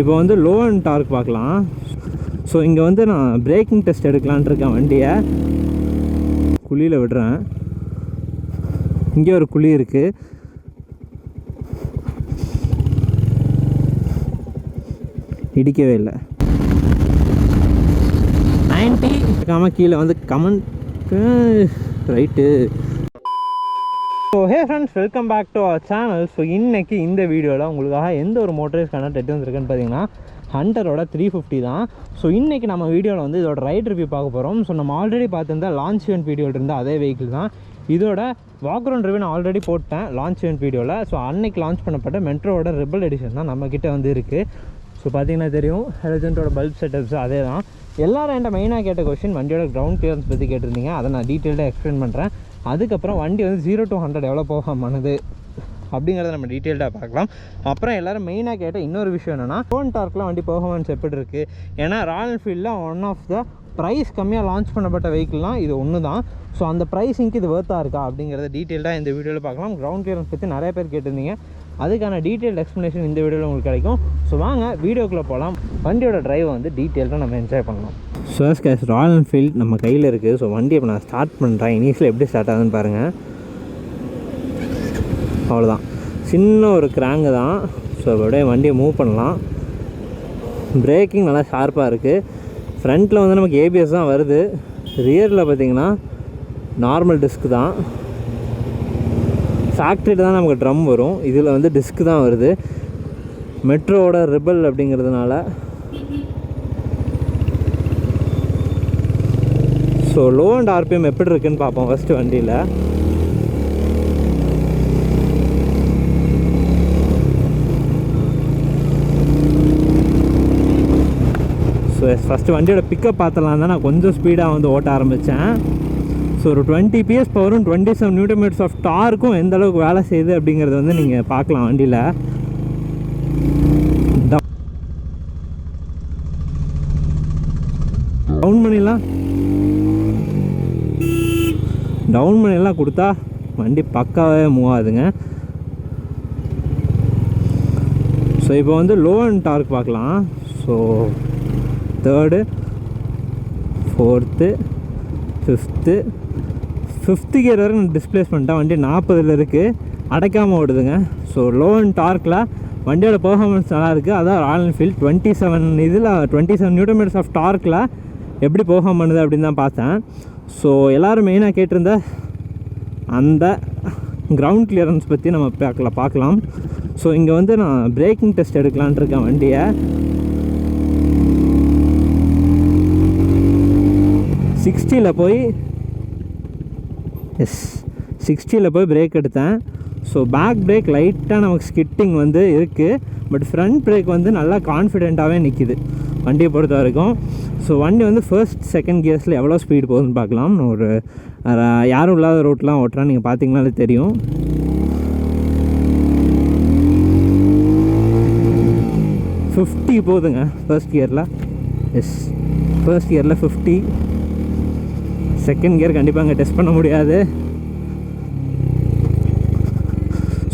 இப்போ வந்து low and dark பார்க்கலாம். ஸோ இங்கே வந்து நான் பிரேக்கிங் டெஸ்ட் எடுக்கலான்ட்டு இருக்கேன். வண்டியை குழியில் விடுறேன். இங்கே ஒரு குழி இருக்குது. இடிக்கவே இல்லை. 90 இருக்காமல் கீழே வந்து comment write. So hey friends, welcome back to our channel. ஸோ இன்றைக்கி இந்த வீடியோவில் உங்களுக்காக எந்த ஒரு மோட்டரைஸ்க்கான டெட் வந்துருக்குன்னு பார்த்தீங்கன்னா ஹண்டரோட 350 தான். ஸோ இன்றைக்கி நம்ம வீடியோவில் வந்து இதோட ரைட் ரிவ்யூ பார்க்க போகிறோம். ஸோ நம்ம ஆல்ரெடி பார்த்துருந்தா லான்ச் ஈவெண்ட் வீடியோவில் இருந்த அதே வெஹிக்கிள் தான். இதோட வாக்ரவுண்ட் ரிவ்யூ நான் ஆல்ரெடி போட்டேன் லான்ச் ஈவெண்ட் வீடியோவில். ஸோ அன்னைக்கு லான்ச் பண்ணப்பட்ட மெட்ரோவோட ரெபல் எடிஷன் தான் நம்மக்கிட்ட வந்து இருக்குது. ஸோ பார்த்தீங்கன்னா தெரியும், ஹெலஜென்ட்டோட பல்ப் செட்டப்ஸ் அதே தான். எல்லோரும் என்கிட்ட மெயினாக கேட்ட கொஸ்டின் வண்டியோட கிரவுண்ட் கிளியரன்ஸ் பற்றி கேட்டிருந்தீங்க. அதை நான் டீட்டெயில்டாக எக்ஸ்பிளைன் பண்ணுறேன். அதுக்கப்புறம் வண்டி வந்து 0 to 100 எவ்வளோ போகாமனது அப்படிங்கிறத நம்ம டீட்டெயில்டாக பார்க்கலாம். அப்புறம் எல்லோரும் மெயினாக கேட்ட இன்னொரு விஷயம் என்னென்னா லோன் டார்க்கில் வண்டி பெர்ஃபார்மன்ஸ் எப்படி இருக்குது. ஏன்னா ராயல் என்ஃபீல்டில் ஒன் ஆஃப் த ப்ரைஸ் கம்மியாக லான்ச் பண்ணப்பட்ட வெஹிக்கிள்லாம் இது ஒன்று தான். ஸோ அந்த ப்ரைஸிங்க்கு இது வர்த்தாக இருக்கா அப்படிங்கிறத டீட்டெயில்டாக இந்த வீடியோவில் பார்க்கலாம். கிரவுண்ட் கிளியரன்ஸ் பற்றி நிறைய பேர் கேட்டிருந்தீங்க. அதுக்கான டீட்டெயில் எக்ஸ்ப்ளனேஷன் இந்த வீடியோவில் உங்களுக்கு கிடைக்கும். ஸோ வாங்க வீடியோக்குள்ளே போகலாம். வண்டியோட டிரைவை வந்து டீட்டெயில்டாக நம்ம என்ஜாய் பண்ணலாம். ஸோ கேஸ் ராயல் என்ஃபீல்ட் நம்ம கையில் இருக்குது. ஸோ வண்டி இப்போ நான் ஸ்டார்ட் பண்ணுறேன். இனிஷியல் எப்படி ஸ்டார்ட் ஆகுதுன்னு பாருங்கள். அவ்வளோதான், சின்ன ஒரு கிராங்கு தான். ஸோ அப்படியே வண்டியை மூவ் பண்ணலாம். பிரேக்கிங் நல்லா ஷார்ப்பாக இருக்குது. ஃப்ரண்ட்டில் வந்து நமக்கு ஏபிஎஸ் தான் வருது. ரியரில் பார்த்திங்கன்னா நார்மல் டிஸ்க் தான். ஃபேக்ட்ரியில் தான் நமக்கு ட்ரம் வரும். இதில் வந்து டிஸ்க் தான் வருது. மெட்ரோவோட ரெபல் அப்படிங்கிறதுனால. ஸோ லோ அண்ட் ஆர்பிஎம் எப்படி இருக்குன்னு பார்ப்போம் ஃபஸ்ட்டு வண்டியில். ஸோ ஃபஸ்ட்டு வண்டியோட பிக்கப் பார்த்தலாம் தான் நான் கொஞ்சம் ஸ்பீடாக வந்து ஓட்ட ஆரம்பித்தேன். ஸோ ஒரு 20 PS பவரும் 27 Nm ஆஃப் டார்க்கும் எந்த அளவுக்கு வேலை செய்யுது அப்படிங்கிறது வந்து நீங்கள் பார்க்கலாம் வண்டியில். டவுன் பண்ணிலாம் கொடுத்தா வண்டி பக்காவே மூவ் ஆகுதுங்க. ஸோ இப்போ வந்து லோ அண்ட் டார்க் பார்க்கலாம். So 3rd 4th 5th gear வரை நான் டிஸ்பிளேஸ் பண்ணிட்டேன். வண்டி 40 இருக்குது, அடைக்காமல் ஓடுதுங்க. ஸோ லோ அண்ட் டார்க்கில் வண்டியோட பெர்ஃபார்மன்ஸ் நல்லா இருக்குது. அதான் ராயல் என்ஃபீல்ட் 27 Nm ஆஃப் டார்க்கில் எப்படி பெர்ஃபார்ம் பண்ணுது அப்படின்னு தான் பார்த்தேன். ஸோ எல்லோரும் மெயினாக கேட்டிருந்த அந்த கிரவுண்ட் கிளியரன்ஸ் பற்றி நம்ம பார்க்கலாம். ஸோ இங்கே வந்து நான் பிரேக்கிங் டெஸ்ட் எடுக்கலான்ட்டு இருக்கேன் வண்டியை. 60 போய் 60 போய் பிரேக் எடுத்தேன். ஸோ பேக் பிரேக் லைட்டாக நமக்கு ஸ்கிட்டிங் வந்து இருக்குது. பட் ஃப்ரண்ட் பிரேக் வந்து நல்லா கான்ஃபிடெண்ட்டாகவே நிற்கிது வண்டியை பொறுத்த வரைக்கும். ஸோ வண்டி வந்து ஃபர்ஸ்ட் செகண்ட் கியர்ஸில் எவ்வளோ ஸ்பீடு போகுதுன்னு பார்க்கலாம். ஒரு யாரும் இல்லாத ரோட்லாம் ஓட்டுறேன், நீங்கள் பார்த்தீங்கன்னாலே தெரியும். $50 போகுதுங்க ஃபர்ஸ்ட் கியரில். ஃபர்ஸ்ட் கியரில் 50. செகண்ட் கியர் கண்டிப்பாக அங்கே டெஸ்ட் பண்ண முடியாது.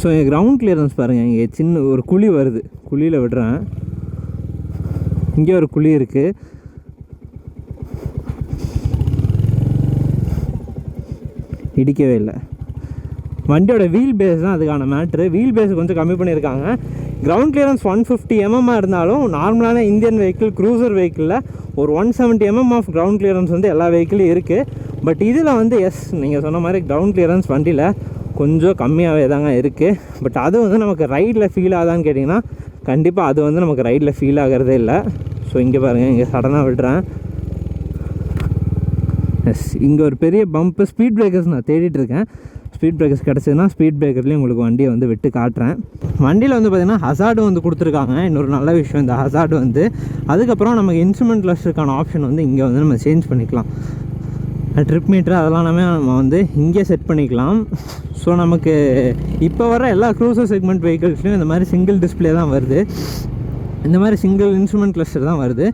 ஸோ கிரவுண்ட் கிளியரன்ஸ் பாருங்கள். இங்கே சின்ன ஒரு குழி வருது, குழியில் விடுறேன். இங்கே ஒரு குழி இருக்குது. இடிக்கவே இல்லை. வண்டியோட வீல் பேஸ் தான் அதுக்கான மேட்ரு. வீல் பேஸ் கொஞ்சம் கம்மி பண்ணியிருக்காங்க. கிரவுண்ட் கிளியரன்ஸ் 150 mm இருந்தாலும் நார்மலான இந்தியன் வெஹிக்கிள் க்ரூசர் வெஹிக்கிளில் ஒரு 170 mm ஆஃப் கிரவுண்ட் கிளியரன்ஸ் வந்து எல்லா வெஹிக்கிளும் இருக்குது. பட் இதில் வந்து நீங்கள் சொன்ன மாதிரி கிரவுண்ட் கிளியரன்ஸ் வண்டியில் கொஞ்சம் கம்மியாகவே தாங்க இருக்குது. பட் அது வந்து நமக்கு ரைடில் ஃபீல் ஆகுதான்னு கேட்டிங்கன்னா கண்டிப்பாக அது வந்து நமக்கு ரைடில் ஃபீல் ஆகிறதே இல்லை. ஸோ இங்கே பாருங்கள், இங்கே சடனாக விடுறேன். இங்கே ஒரு பெரிய பம்ப்பு. ஸ்பீட் பிரேக்கர்ஸ் நான் தேடிட்டுருக்கேன். ஸ்பீட் பிரேக்கர்ஸ் கிடச்சதுன்னா ஸ்பீட் பிரேக்கர்லேயும் உங்களுக்கு வண்டியை வந்து விட்டு காட்டுறேன். வண்டியில் வந்து பார்த்திங்கன்னா ஹசார்டு வந்து கொடுத்துருக்காங்க. இன்னொரு நல்ல விஷயம் இந்த ஹசார்டு வந்து. அதுக்கப்புறம் நமக்கு இன்ஸ்ட்ருமெண்ட் கிளஸ்டருக்கான ஆப்ஷன் வந்து இங்கே வந்து நம்ம சேஞ்ச் பண்ணிக்கலாம். ட்ரிப் மீட்டர் அதெல்லாம் நம்ம வந்து இங்கே செட் பண்ணிக்கலாம். ஸோ நமக்கு இப்போ வர எல்லா க்ரூசர் செக்மெண்ட் வெஹிக்கிள்ஸ்லையும் இந்த மாதிரி சிங்கிள் டிஸ்பிளே தான் வருது. இந்த மாதிரி சிங்கிள் இன்ஸ்ட்ருமெண்ட் கிளஸ்டர் தான் வருது.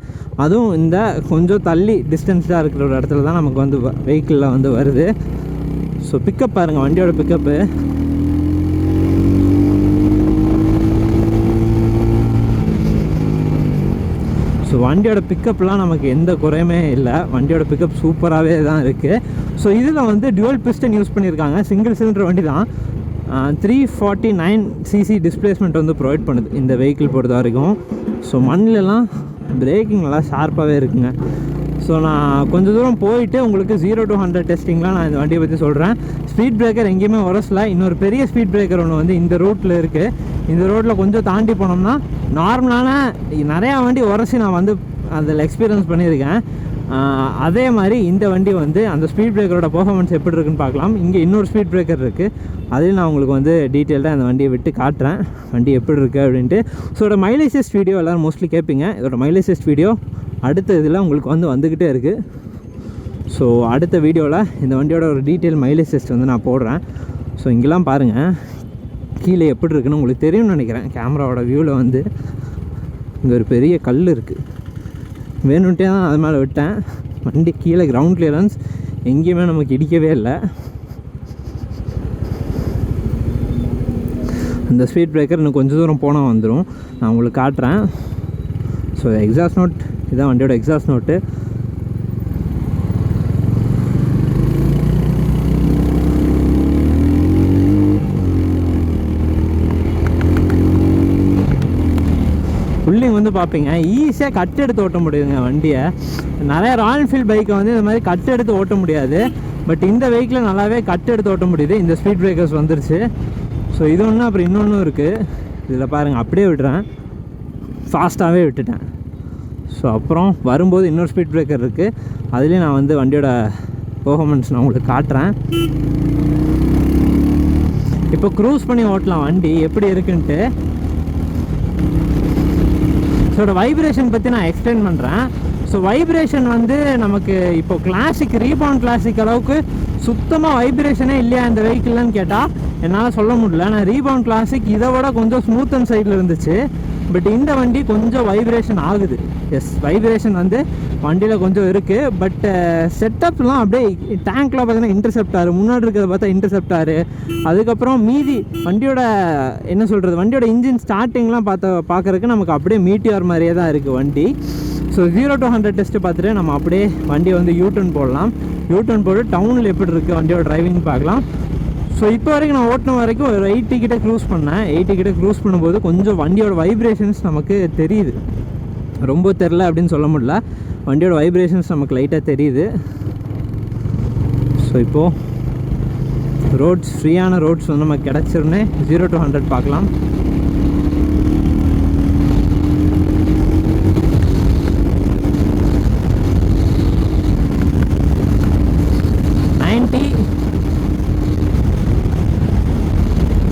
அதுவும் இந்த கொஞ்சம் தள்ளி டிஸ்டன்ஸாக இருக்கிற ஒரு இடத்துல தான் நமக்கு வந்து வெஹிக்கிளில் வந்து வருது. ஸோ பிக்கப் பாருங்கள், வண்டியோட பிக்கப்பு ஸோ வண்டியோட பிக்கப்லாம் நமக்கு எந்த குறையுமே இல்லை, வண்டியோட பிக்கப் சூப்பராகவே தான் இருக்குது. ஸோ இதில் வந்து டுவல் பிஸ்டன் யூஸ் பண்ணியிருக்காங்க, சிங்கிள் சிலிண்டர் வண்டி தான். 349 cc டிஸ்பிளேஸ்மெண்ட் வந்து ப்ரொவைட் பண்ணுது இந்த வெஹிக்கிள் பொறுத்த வரைக்கும். ஸோ மண்ணிலலாம் பிரேக்கிங் நல்லா ஷார்ப்பாகவே இருக்குங்க. ஸோ நான் கொஞ்சம் தூரம் போயிட்டு உங்களுக்கு 0 to 100 டெஸ்டிங்லாம் நான் இந்த வண்டியை பற்றி சொல்கிறேன். ஸ்பீட் பிரேக்கர் எங்கேயுமே உரசல. இன்னொரு பெரிய ஸ்பீட் பிரேக்கர் ஒன்று வந்து இந்த ரூட்டில் இருக்குது. இந்த ரோட்டில் கொஞ்சம் தாண்டி போனோம்னா நார்மலான நிறையா வண்டி உரசி நான் வந்து அதில் எக்ஸ்பீரியன்ஸ் பண்ணியிருக்கேன். அதே மாதிரி இந்த வண்டி வந்து அந்த ஸ்பீட் பிரேக்கரோட பெர்ஃபார்மன்ஸ் எப்படி இருக்குன்னு பார்க்கலாம். இங்கே இன்னொரு ஸ்பீட் பிரேக்கர் இருக்குது, அதையும் நான் உங்களுக்கு வந்து டீட்டெயில்டாக அந்த வண்டியை விட்டு காட்டுறேன் வண்டி எப்படி இருக்குது அப்படின்ட்டு. ஸோ இதோட மைலேஜ் டெஸ்ட் வீடியோ எல்லோரும் மோஸ்ட்லி கேட்பீங்க. இதோட மைலேஜ் டெஸ்ட் வீடியோ அடுத்த இதில் உங்களுக்கு வந்துக்கிட்டே இருக்குது. ஸோ அடுத்த வீடியோவில் இந்த வண்டியோட ஒரு டீட்டெயில் மைலேஜ் டெஸ்ட் வந்து நான் போடுறேன். ஸோ இங்கெல்லாம் பாருங்கள் கீழே எப்படி இருக்குன்னு உங்களுக்கு தெரியும்னு நினைக்கிறேன். கேமராவோட வியூவில் வந்து இங்கே ஒரு பெரிய கல் இருக்குது, வேணுன்ட்டே தான் அது மேலே விட்டேன். வண்டி கீழே கிரவுண்ட் கிளியரன்ஸ் எங்கேயுமே நமக்கு இடிக்கவே இல்லை. அந்த ஸ்பீட் பிரேக்கர் இன்னும் கொஞ்சம் தூரம் போனால் வந்துடும், நான் உங்களுக்கு காட்டுறேன். ஸோ எக்ஸாஸ்ட் நோட் இதுதான் வண்டியோட எக்ஸாஸ்ட் நோட்டு. புல்லிங் வந்து பார்ப்பீங்க, ஈஸியாக கட் எடுத்து ஓட்ட முடியுதுங்க வண்டியை. நிறைய ராயல் என்ஃபீல்ட் பைக்கை வந்து இந்த மாதிரி கட் எடுத்து ஓட்ட முடியாது, பட் இந்த வெஹிக்கில் நல்லாவே கட் எடுத்து ஓட்ட முடியுது. இந்த ஸ்பீட் பிரேக்கர்ஸ் வந்துருச்சு. ஸோ இது ஒன்று, அப்புறம் இன்னொன்று இருக்குது. இதில் பாருங்கள் அப்படியே விட்டுறேன், ஃபாஸ்ட்டாகவே விட்டுட்டேன். ஸோ அப்புறம் வரும்போது இன்னொரு ஸ்பீட் பிரேக்கர் இருக்குது, அதுலேயும் நான் வந்து வண்டியோட பெர்ஃபார்மன்ஸ் நான் உங்களுக்கு காட்டுறேன். இப்போ க்ரூஸ் பண்ணி ஓட்டலாம் வண்டி எப்படி இருக்குன்ட்டு. ஸோ வைப்ரேஷன் பற்றி நான் எக்ஸ்பிளைன் பண்ணுறேன். ஸோ வைப்ரேஷன் வந்து நமக்கு இப்போ கிளாசிக் ரீபவுண்ட் கிளாசிக் அளவுக்கு சுத்தமாக வைப்ரேஷனே இல்லையா இந்த வெஹிக்கிள்னு கேட்டால் என்னால் சொல்ல முடியல. நான் ரீபவுண்ட் கிளாசிக் இதை விட கொஞ்சம் ஸ்மூத் அண்ட் சைடில் இருந்துச்சு, பட் இந்த வண்டி கொஞ்சம் வைப்ரேஷன் ஆகுது. எஸ், வைப்ரேஷன் வந்து வண்டியில் கொஞ்சம் இருக்குது. பட் செட்டப்லாம் அப்படியே டேங்க்லாம் பார்த்தீங்கன்னா இன்டர்செப்டாரு, முன்னாடி இருக்கிறத பார்த்தா இன்டர்செப்டாரு. அதுக்கப்புறம் மீதி வண்டியோட என்ன சொல்கிறது, வண்டியோட இன்ஜின் ஸ்டார்டிங்லாம் பார்க்குறதுக்கு நமக்கு அப்படியே மீட்டியார் மாதிரியே தான் இருக்குது வண்டி. ஸோ 0 to 100 டெஸ்ட்டு பார்த்துட்டு நம்ம அப்படியே வண்டியை வந்து யூடர்ன் போடலாம். யூடர்ன் போட்டு டவுனில் எப்படி இருக்குது வண்டியோட டிரைவிங் பார்க்கலாம். ஸோ இப்போ வரைக்கும் நான் ஓட்டின வரைக்கும் ஒரு 80 கிட்ட க்ரூஸ் பண்ணேன். 80 கிட்ட க்ரூஸ் பண்ணும்போது கொஞ்சம் வண்டியோட வைப்ரேஷன்ஸ் நமக்கு தெரியுது, ரொம்ப தெரில அப்படின்னு சொல்ல முடியல, வண்டியோட வைப்ரேஷன்ஸ் நமக்கு லைட்டாக தெரியுது. ஸோ இப்போது ரோட்ஸ் ஃப்ரீயான ரோட்ஸ் வந்து நமக்கு கிடச்சிருன்னே 0 to 100 பார்க்கலாம்.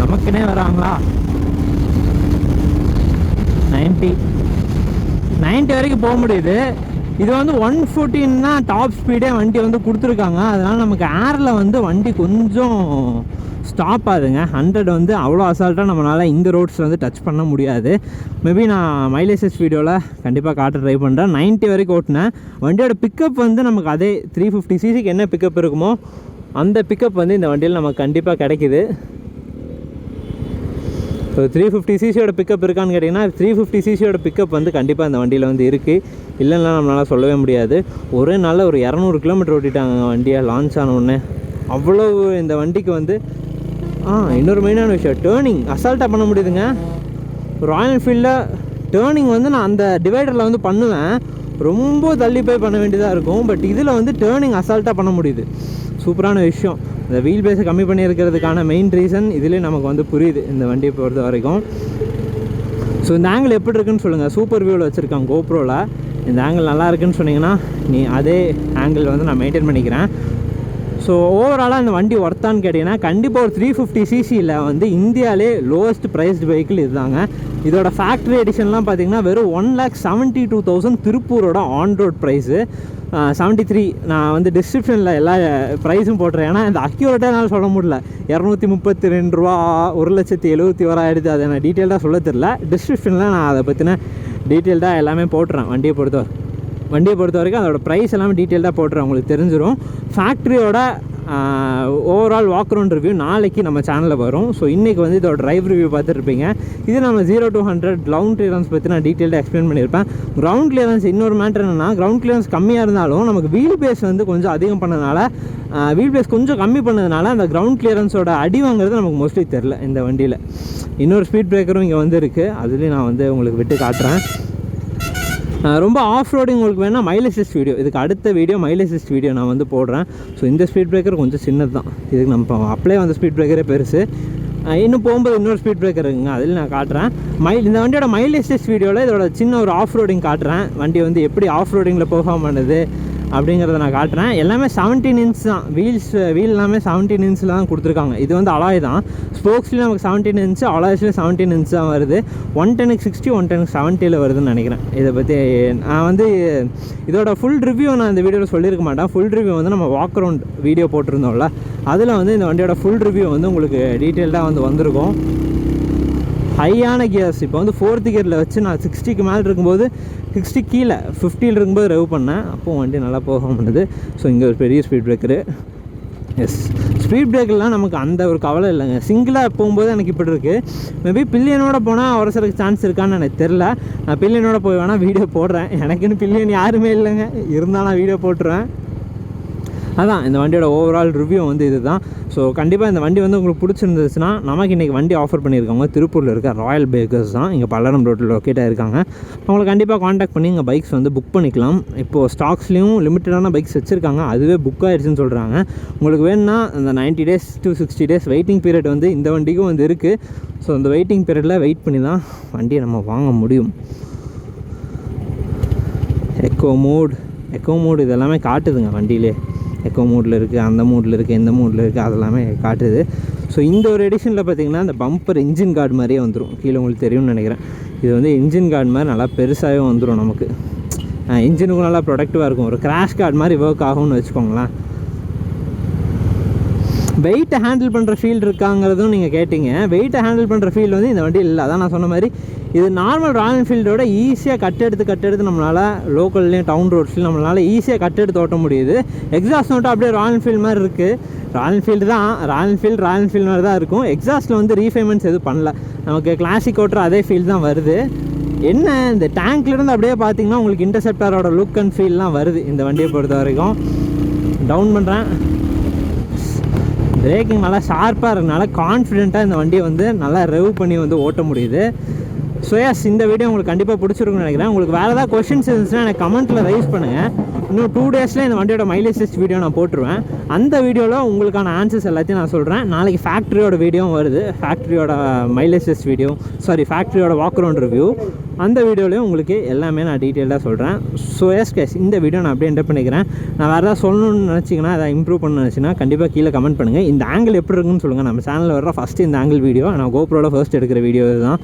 நமக்குனே வராங்களா 90 வரைக்கும் போக முடியுது. இது வந்து 114 தான் டாப் ஸ்பீடே வண்டி வந்து கொடுத்துருக்காங்க. அதனால் நமக்கு ஏரில் வந்து வண்டி கொஞ்சம் ஸ்டாப் ஆகுதுங்க. 100 வந்து அவ்வளோ அசால்ட்டாக நம்மளால் இந்த ரோட்ஸில் வந்து டச் பண்ண முடியாது. மேபி நான் மைலேஜஸ் வீடியோவில் கண்டிப்பாக காட்ட ட்ரை பண்ணுறேன். 90 வரைக்கும் ஓட்டினேன். வண்டியோட பிக்கப் வந்து நமக்கு அதே 350 cc என்ன பிக்கப் இருக்குமோ அந்த பிக்கப் வந்து இந்த வண்டியில் நமக்கு கண்டிப்பாக கிடைக்கிது. ஸோ 350 cc பிக்கப் இருக்கான்னு கேட்டிங்கன்னா 350 cc பிக்கப் வந்து கண்டிப்பாக இந்த வண்டியில் வந்து இருக்குது, இல்லைன்னா நம்மளால் சொல்லவே முடியாது. ஒரே நாளில் ஒரு 200 கிலோமீட்டர் ஓட்டிட்டாங்க வண்டியை லான்ச் ஆனோடனே. அவ்வளோ இந்த வண்டிக்கு வந்து இன்னொரு மெயினான விஷயம், டேர்னிங் அசால்ட்டாக பண்ண முடியுதுங்க. ராயல் என்ஃபீல்டில் டேர்னிங் வந்து நான் அந்த டிவைடரில் வந்து பண்ணுவேன், ரொம்ப தள்ளி போய் பண்ண வேண்டியதாக இருக்கும். பட் இதில் வந்து டேர்னிங் அசால்ட்டாக பண்ண முடியுது, சூப்பரான விஷயம். இந்த வீல் பேஸை கம்மி பண்ணியிருக்கிறதுக்கான மெயின் ரீசன் இதுலேயே நமக்கு வந்து புரியுது இந்த வண்டியை பொறுத்த வரைக்கும். ஸோ இந்த ஆங்கிள் எப்படி இருக்குன்னு சொல்லுங்கள். சூப்பர் வியூவில் வச்சுருக்காங்க கோப்ரோவில். இந்த ஆங்கிள் நல்லா இருக்குன்னு சொன்னீங்கன்னா அதே ஆங்கிள் வந்து நான் மெயின்டைன் பண்ணிக்கிறேன். ஸோ ஓவராலாக இந்த வண்டி ஒர்த்தான்னு கேட்டிங்கன்னா கண்டிப்பாக ஒரு 350 cc வந்து இந்தியாவிலே லோவஸ்ட் ப்ரைஸ்டு வெஹிக்கிள் இதுதாங்க. இதோட ஃபேக்ட்ரி எடிஷன்லாம் பார்த்திங்கன்னா வெறும் 1,72,000 திருப்பூரோட ஆன் ரோட் ப்ரைஸு. 73 நான் வந்து டிஸ்கிரிப்ஷனில் எல்லா ப்ரைஸும் போட்டுறேன், ஏன்னா இந்த அக்யூரேட்டாக என்னால் சொல்ல முடியல. 232 ரூபா, 1,71,000 அதை நான் டீட்டெயில்டாக சொல்ல தெரில. டிஸ்கிரிப்ஷனில் நான் அதை பற்றின டீட்டெயில்டாக எல்லாமே போட்டுறேன். வண்டியை பொறுத்த வரைக்கும் அதோட ப்ரைஸ் எல்லாமே டீட்டெயில்டாக போட்டுறேன், உங்களுக்கு தெரிஞ்சிடும். ஃபேக்ட்ரியோட ஓவரால் வாக் அரவுண்ட் ரிவ்யூ நாளைக்கு நம்ம சேனலில் வரும். ஸோ இன்றைக்கி வந்து இதோட ட்ரைவ் ரிவ்யூ பார்த்துருப்பீங்க. இது நம்ம 0 to 100 கிரவுண்ட் கிளியரன்ஸ் பற்றி நான் டீட்டெயிலாக எக்ஸ்பிளைன் பண்ணியிருப்பேன். கிரவுண்ட் கிளியரன்ஸ் இன்னொரு மேட்டர் என்னென்னா, கிரவுண்ட் கிளியரன்ஸ் கம்மியாக இருந்தாலும் நமக்கு வீல் பேஸ் வந்து கொஞ்சம் அதிகம் பண்ணதுனால, வீல் பேஸ் கொஞ்சம் கம்மி பண்ணதுனால அந்த கிரவுண்ட் கிளியரன்ஸோட அடி வாங்குறது நமக்கு மோஸ்ட்லி தெரில இந்த வண்டியில். இன்னொரு ஸ்பீட் பிரேக்கரும் இங்கே வந்து இருக்குது, அதுலேயும் நான் வந்து உங்களுக்கு விட்டு காட்டுறேன். ரொம்ப ஆஃப் ரோடிங் உங்களுக்கு வேணால் மைலேஜ் டெஸ்ட் வீடியோ, இதுக்கு அடுத்த வீடியோ மைலேஜ் டெஸ்ட் வீடியோ நான் வந்து போடுறேன். ஸோ இந்த ஸ்பீட் பிரேக்கர் கொஞ்சம் சின்னது தான், இதுக்கு நம்ம அப்ளை வந்த ஸ்பீட் பிரேக்கரே பெருசு. இன்னும் போகும்போது இன்னொரு ஸ்பீட் பிரேக்கர் இருக்குங்க, அதில் நான் காட்டுறேன். இந்த வண்டியோட மைலேஜ் டெஸ்ட் வீடியோவில் இதோட சின்ன ஒரு ஆஃப் ரோடிங் காட்டுறேன். வண்டி வந்து எப்படி ஆஃப் ரோடிங்கில் பெர்ஃபார்ம் பண்ணுது அப்படிங்கிறத நான் காட்டுறேன். எல்லாமே 17 inch தான், வீல் எல்லாமே 17 inchல தான் கொடுத்துருக்காங்க. இது வந்து அலாய் தான், ஸ்போக்ஸ்லேயும் நமக்கு 17 inch, அலாய்ஸ்லேயும் 17 inch தான் வருது. 110x60 110x70 வருதுன்னு நினைக்கிறேன். இதை பற்றி நான் வந்து இதோட ஃபுல் ரிவ்யூ நான் இந்த வீடியோவில் சொல்லியிருக்க மாட்டேன். ஃபுல் ரிவ்யூ வந்து நம்ம வாக் அரவுண்ட் வீடியோ போட்டிருந்தோம்ல, அதில் வந்து இந்த வண்டியோட ஃபுல் ரிவ்யூ வந்து உங்களுக்கு டீட்டெயில்டாக வந்து வந்திருக்கும். ஹையான கியர்ஸ் இப்போ வந்து 4th கியரில் வச்சு நான் 60க்கு மேலே இருக்கும்போது 60 கீழே 50 இருக்கும்போது ரெவ் பண்ணேன், அப்போது வண்டி நல்லா போக பண்ணுது. ஸோ இங்கே ஒரு பெரிய ஸ்பீட் பிரேக்கரு. எஸ், ஸ்பீட் பிரேக்கெலாம் நமக்கு அந்த ஒரு கவலை இல்லைங்க. சிங்கிளாக போகும்போது எனக்கு இப்படி இருக்குது. மேபி பில்லியனோட போனால் அவசரத்துக்கு சான்ஸ் இருக்கான்னு எனக்கு தெரில. நான் பில்லியனோட போய் வேணால் வீடியோ போடுறேன். எனக்குன்னு பில்லியன் யாருமே இல்லைங்க, இருந்தால் நான் வீடியோ போட்டுருவேன். அதான் இந்த வண்டியோட ஓவரால் ரிவ்யூ வந்து இது தான். ஸோ கண்டிப்பாக இந்த வண்டி வந்து உங்களுக்கு பிடிச்சிருந்துச்சுன்னா, நமக்கு இன்றைக்கி வண்டி ஆஃபர் பண்ணியிருக்காங்க திருப்பூரில் இருக்க ராயல் பேக்கர்ஸ் தான், இங்கே பல்லடம் ரோட்டில் லொக்கேட் ஆகிருக்காங்க. அவங்களை கண்டிப்பாக காண்டாக்ட் பண்ணி இங்கே பைக்ஸ் வந்து புக் பண்ணிக்கலாம். இப்போது ஸ்டாக்ஸ்லேயும் லிமிட்டடான பைக்ஸ் வச்சுருக்காங்க, அதுவே புக் ஆகிடுச்சுன்னு சொல்கிறாங்க. உங்களுக்கு வேணுன்னா அந்த 90 days to 60 days waiting period வந்து இந்த வண்டிக்கும் வந்து இருக்குது. ஸோ அந்த வெயிட்டிங் பீரியடில் வெயிட் பண்ணி தான் வண்டியை நம்ம வாங்க முடியும். எக்கோ மோட் இதெல்லாமே காட்டுதுங்க வண்டியிலே. எக்கோ மோடில் இருக்குது, அந்த மோடில் இருக்குது, எந்த மோடில் இருக்குது, அதெல்லாமே காட்டுது. ஸோ இந்த ஒரு எடிஷனில் பார்த்திங்கன்னா இந்த பம்பர் இன்ஜின் கார்டு மாதிரியே வந்துடும். கீழே உங்களுக்கு தெரியும்னு நினைக்கிறேன். இது வந்து இன்ஜின் கார்டு மாதிரி நல்லா பெருசாகவே வந்துடும் நமக்கு. இன்ஜினுக்கும் நல்லா ப்ரொடக்டிவாக இருக்கும். ஒரு கிராஷ் கார்டு மாதிரி ஒர்க் ஆகும்னு வச்சுக்கோங்களேன். வெயிட்டை ஹேண்டில் பண்ணுற ஃபீல் இருக்காங்கிறதும் நீங்கள் கேட்டிங்க. வெயிட்டை ஹேண்டில் பண்ணுற ஃபீல் வந்து இந்த வண்டி இல்லை. அதான் நான் சொன்ன மாதிரி இது நார்மல் ராயல் என்ஃபீல்டோட ஈஸியாக கட் எடுத்து நம்மளால் லோக்கல்லையும் டவுன் ரோட்ஸ்லையும் நம்மளால் ஈஸியாக கட் எடுத்து ஓட்ட முடியுது. எக்ஸாஸ்ட் நோட்டு அப்படியே ராயல் என்ஃபீல்டு மாதிரி இருக்குது. ராயல் என்ஃபீல்டு தான், ராயல் என்ஃபீல்டு மாதிரி தான் இருக்கும். எக்ஸாஸ்ட்டில் வந்து ரீஃபைன்மெண்ட்ஸ் எதுவும் பண்ணல. நமக்கு கிளாசிக் ஓட்டுற அதே ஃபீல் தான் வருது. என்ன இந்த டேங்க்லேருந்து அப்படியே பார்த்தீங்கன்னா உங்களுக்கு இன்டர்செப்டாரோட லுக் அண்ட் ஃபீல்லாம் வருது இந்த வண்டியை பொறுத்த வரைக்கும். டவுன் பண்ணுறேன். பிரேக்கிங் நல்லா ஷார்ப்பாக இருக்கனால கான்ஃபிடென்ட்டாக இந்த வண்டியை வந்து நல்லா ரெவ் பண்ணி வந்து ஓட்ட முடியுது. ஸோ எஸ், இந்த வீடியோ உங்களுக்கு கண்டிப்பாக பிடிச்சிருக்குன்னு நினைக்கிறேன். உங்களுக்கு வேறு ஏதாவது கொஷின்ஸ் இருந்துச்சுன்னா எனக்கு கமெண்ட்டில் ரைஸ் பண்ணுங்கள். இன்னும் 2 daysல இந்த வண்டியோட மைலேஜ் டெஸ்ட் வீடியோ நான் போட்டுருவேன். அந்த வீடியோவில் உங்களுக்கான ஆன்சர்ஸ் எல்லாத்தையும் நான் சொல்கிறேன். நாளைக்கு ஃபேக்ட்ரியோட வீடியோவும் வருது, ஃபேக்ட்ரியோட மைலேஜ் டெஸ்ட் வீடியோ, ஃபேக்ட்ரியோட வாக் அரவுண்ட் ரிவ்யூ. அந்த வீடியோலையும் உங்களுக்கு எல்லாமே நான் டீட்டெயிலாக சொல்கிறேன். ஸோ எஸ் கேஸ், இந்த வீடியோ நான் அப்படியே என்டர் பண்ணிக்கிறேன். நான் வேறு ஏதாவது சொல்லணும்னு நினச்சிங்கன்னா, அதை இம்ப்ரூவ் பண்ண நினச்சிங்கன்னா கண்டிப்பாக கீழே கமெண்ட் பண்ணுங்கள். இந்த ஆங்கிள் எப்படி இருக்குன்னு சொல்லுங்கள். நம்ம சேனலில் வர ஃபஸ்ட்டு இந்த ஆங்கிள் வீடியோ, நான் கோப்ரோவில் ஃபர்ஸ்ட் எடுக்கிற வீடியோ தான்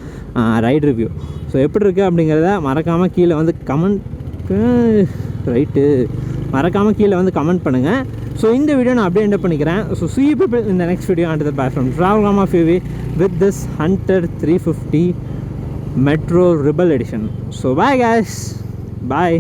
ரைட் ரிவ்யூ. ஸோ எப்படி இருக்குது அப்படிங்கிறத மறக்காமல் கீழே வந்து மறக்காமல் கீழே வந்து கமெண்ட் பண்ணுங்கள். ஸோ இந்த வீடியோ நான் அப்படியே என்டர் பண்ணிக்கிறேன். So see you people in the next video until the bye from Travel of UV with this Hunter 350 Metro Rebel Edition. So bye guys, bye.